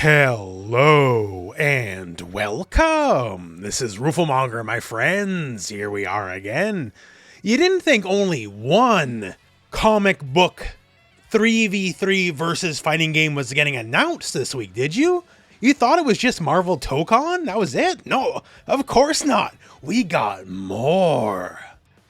Hello and welcome. This is rooflemonger, my friends. Here we are again. You didn't think only one comic book 3v3 versus fighting game was getting announced this week, did you? You thought it was just Marvel Tokon? That was it? No, of course not. We got more.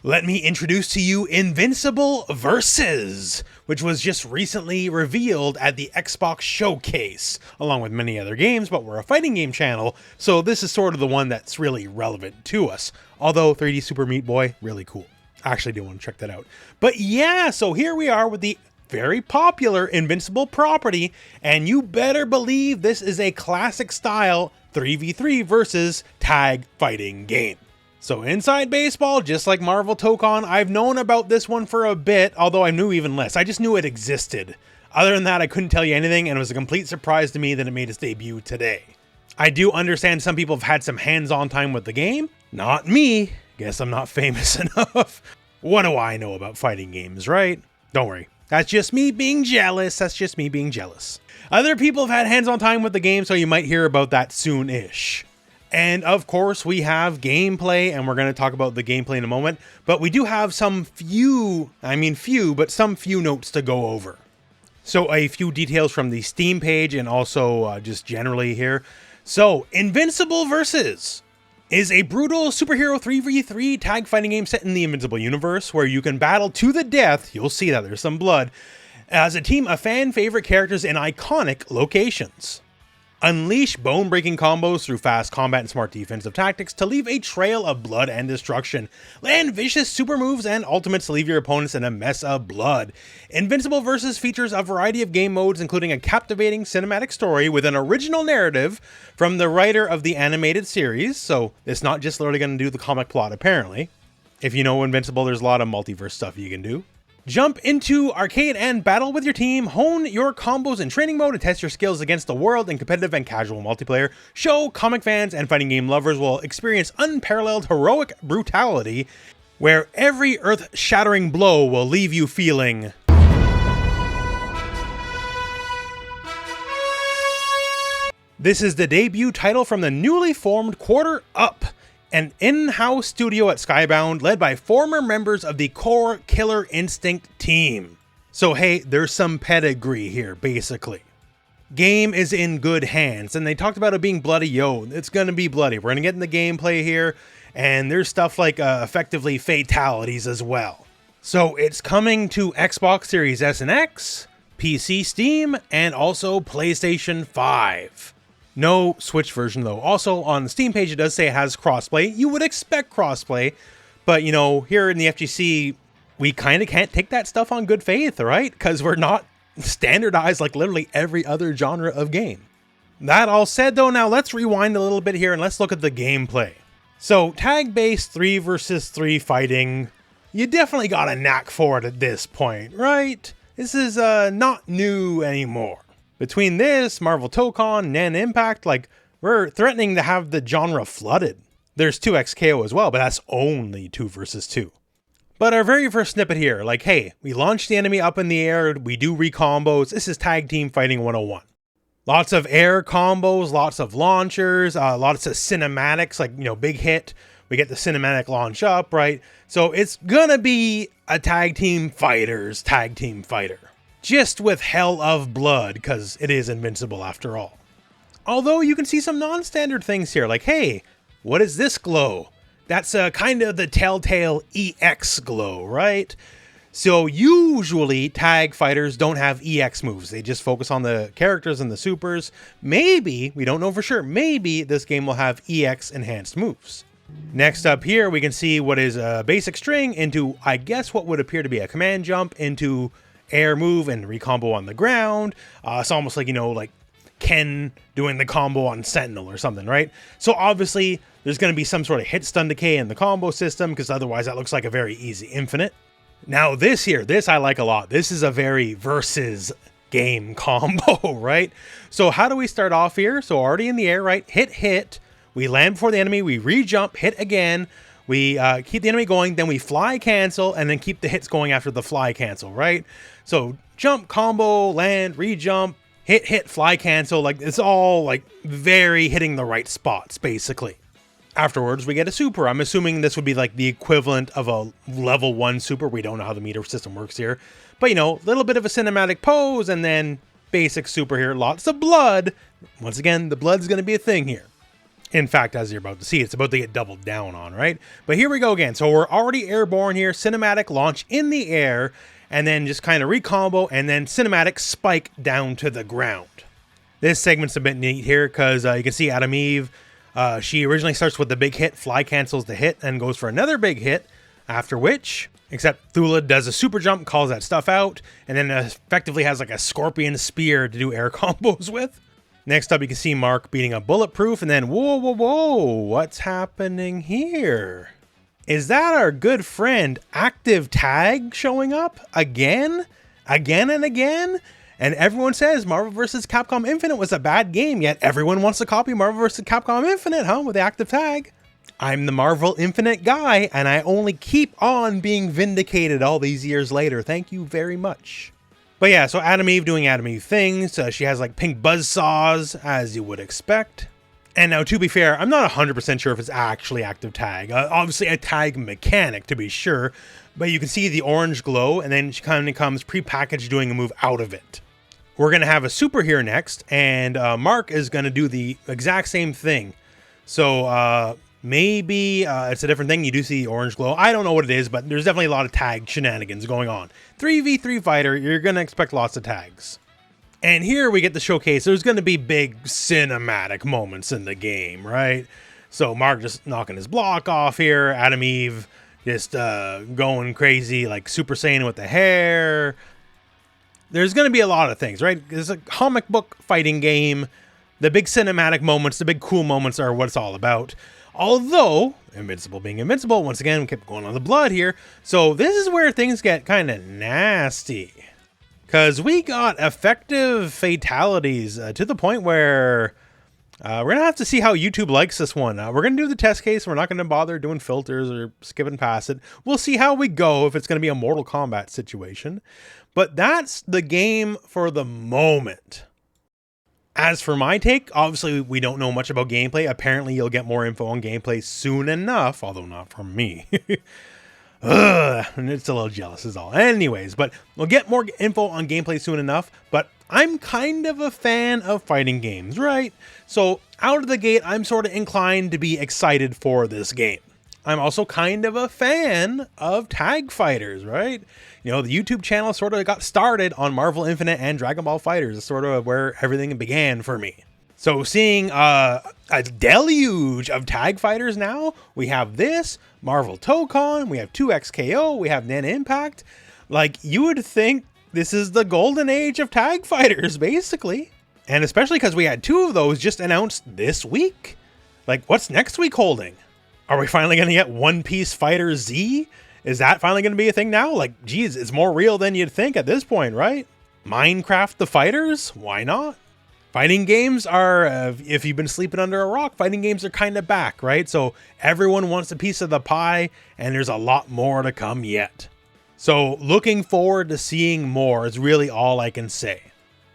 Let me introduce to you Invincible Versus, which was just recently revealed at the Xbox Showcase, along with many other games, but we're a fighting game channel, so this is sort of the one that's really relevant to us. Although 3D Super Meat Boy, really cool. I actually do want to check that out. But yeah, so here we are with the very popular Invincible property, and you better believe this is a classic style 3v3 versus tag fighting game. So inside baseball, just like Marvel Tokon, I've known about this one for a bit, although I knew even less. I just knew it existed. Other than that, I couldn't tell you anything, and it was a complete surprise to me that it made its debut today. I do understand some people have had some hands-on time with the game. Not me. Guess I'm not famous enough. What do I know about fighting games, right? Don't worry. That's just me being jealous. Other people have had hands-on time with the game, so you might hear about that soon-ish. And of course, we have gameplay, and we're going to talk about the gameplay in a moment. But we do have some few notes to go over. So a few details from the Steam page and also just generally here. So Invincible Versus is a brutal superhero 3v3 tag fighting game set in the Invincible universe where you can battle to the death, you'll see that there's some blood, as a team of fan favorite characters in iconic locations. Unleash bone-breaking combos through fast combat and smart defensive tactics to leave a trail of blood and destruction. Land vicious super moves and ultimates to leave your opponents in a mess of blood. Invincible Versus features a variety of game modes, including a captivating cinematic story with an original narrative from the writer of the animated series, so it's not just literally going to do the comic plot, apparently. If you know Invincible, there's a lot of multiverse stuff you can do. Jump into arcade and battle with your team, hone your combos in training mode, and test your skills against the world in competitive and casual multiplayer. Show comic fans and fighting game lovers will experience unparalleled heroic brutality, where every earth-shattering blow will leave you feeling... This is the debut title from the newly formed Quarter Up, an in-house studio at Skybound led by former members of the core Killer Instinct team. So hey, there's some pedigree here, basically. Game is in good hands, and they talked about it being bloody. Yo, it's gonna be bloody. We're gonna get in the gameplay here, and there's stuff like effectively fatalities as well. So it's coming to Xbox Series S and X, PC, Steam, and also PlayStation 5. No Switch version though. Also on the Steam page it does say it has crossplay. You would expect crossplay, but you know, here in the FGC, we kind of can't take that stuff on good faith, right? Because we're not standardized like literally every other genre of game. That all said though, now let's rewind a little bit here and let's look at the gameplay. So tag-based 3 versus 3 fighting, you definitely got a knack for it at this point, right? This is not new anymore. Between this, Marvel Tokon, and Impact, like, we're threatening to have the genre flooded. There's 2x KO as well, but that's only 2 versus 2. But our very first snippet here, like, hey, we launch the enemy up in the air, we do recombos, this is Tag Team Fighting 101. Lots of air combos, lots of launchers, lots of cinematics, like, you know, big hit, we get the cinematic launch up, right? So it's gonna be a tag team fighter's tag team fighter. Just with hell of blood, because it is Invincible after all. Although you can see some non-standard things here, like, hey, what is this glow? That's kind of the Telltale EX glow, right? So usually tag fighters don't have EX moves. They just focus on the characters and the supers. Maybe, we don't know for sure, maybe this game will have EX enhanced moves. Next up here, we can see what is a basic string into, I guess, what would appear to be a command jump into air move and recombo on the ground. It's almost like, you know, like Ken doing the combo on Sentinel or something, right? So obviously there's going to be some sort of hit stun decay in the combo system, because otherwise that looks like a very easy infinite. Now this here, this I like a lot. This is a very versus game combo, right? So how do we start off here? So already in the air, right? Hit. We land before the enemy, we re-jump, hit again. We keep the enemy going, then we fly cancel, and then keep the hits going after the fly cancel, right? So jump, combo, land, re-jump, hit, fly, cancel. Like, it's all like very hitting the right spots, basically. Afterwards, we get a super. I'm assuming this would be like the equivalent of a level 1 super. We don't know how the meter system works here. But, you know, a little bit of a cinematic pose and then basic super here. Lots of blood. Once again, the blood's going to be a thing here. In fact, as you're about to see, it's about to get doubled down on, right? But here we go again. So we're already airborne here. Cinematic launch in the air. And then just kind of recombo. And then cinematic spike down to the ground. This segment's a bit neat here because you can see Adam Eve. She originally starts with the big hit, fly cancels the hit, and goes for another big hit, after which, except Thula does a super jump, calls that stuff out, and then effectively has like a scorpion spear to do air combos with. Next up, you can see Mark beating a bulletproof, and then whoa, what's happening here? Is that our good friend Active Tag showing up again? Again and again? And everyone says Marvel vs. Capcom Infinite was a bad game, yet everyone wants to copy Marvel vs. Capcom Infinite, huh? With the Active Tag. I'm the Marvel Infinite guy, and I only keep on being vindicated all these years later. Thank you very much. But yeah, so Adam Eve doing Adam Eve things. She has like pink buzzsaws, as you would expect. And now, to be fair, I'm not 100% sure if it's actually Active Tag. Obviously a tag mechanic, to be sure. But you can see the orange glow, and then she kind of comes pre-packaged doing a move out of it. We're going to have a super here next, and Mark is going to do the exact same thing. So maybe it's a different thing. You do see the orange glow. I don't know what it is, but there's definitely a lot of tag shenanigans going on. 3v3 fighter, you're going to expect lots of tags. And here we get the showcase. There's going to be big cinematic moments in the game, right? So Mark just knocking his block off here. Adam Eve just going crazy, like Super Saiyan with the hair. There's going to be a lot of things, right? It's a comic book fighting game. The big cinematic moments, the big cool moments are what it's all about. Although, Invincible being Invincible, once again, we kept going on the blood here. So this is where things get kind of nasty. Because we got effective fatalities to the point where we're going to have to see how YouTube likes this one. We're going to do the test case. We're not going to bother doing filters or skipping past it. We'll see how we go if it's going to be a Mortal Kombat situation. But that's the game for the moment. As for my take, obviously we don't know much about gameplay. Apparently you'll get more info on gameplay soon enough, although not from me. And it's a little jealous is all. Anyways, but we'll get more info on gameplay soon enough. But I'm kind of a fan of fighting games, right? So out of the gate, I'm sort of inclined to be excited for this game. I'm also kind of a fan of tag fighters, right? You know, the YouTube channel sort of got started on Marvel Infinite and Dragon Ball FighterZ. It's sort of where everything began for me. So seeing a deluge of tag fighters now, we have this, Marvel Tokon, we have 2XKO, we have Nen Impact. Like, you would think this is the golden age of tag fighters, basically. And especially because we had 2 of those just announced this week. Like, what's next week holding? Are we finally going to get One Piece Fighter Z? Is that finally going to be a thing now? Like, geez, it's more real than you'd think at this point, right? Minecraft the Fighters? Why not? Fighting games are, if you've been sleeping under a rock, fighting games are kind of back, right? So everyone wants a piece of the pie, and there's a lot more to come yet. So looking forward to seeing more is really all I can say.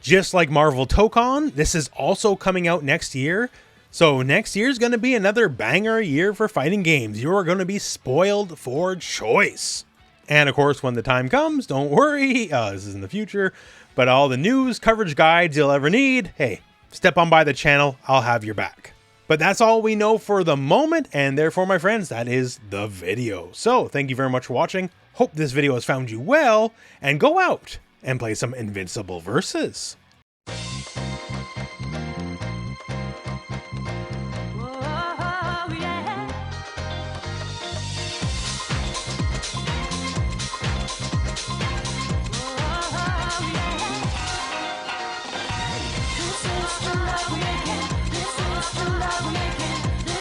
Just like Marvel Tokon, this is also coming out next year. So next year's going to be another banger year for fighting games. You are going to be spoiled for choice. And of course, when the time comes, don't worry, this is in the future, but all the news, coverage guides you'll ever need, hey, step on by the channel, I'll have your back. But that's all we know for the moment, and therefore, my friends, that is the video. So thank you very much for watching. Hope this video has found you well, and go out and play some Invincible Versus.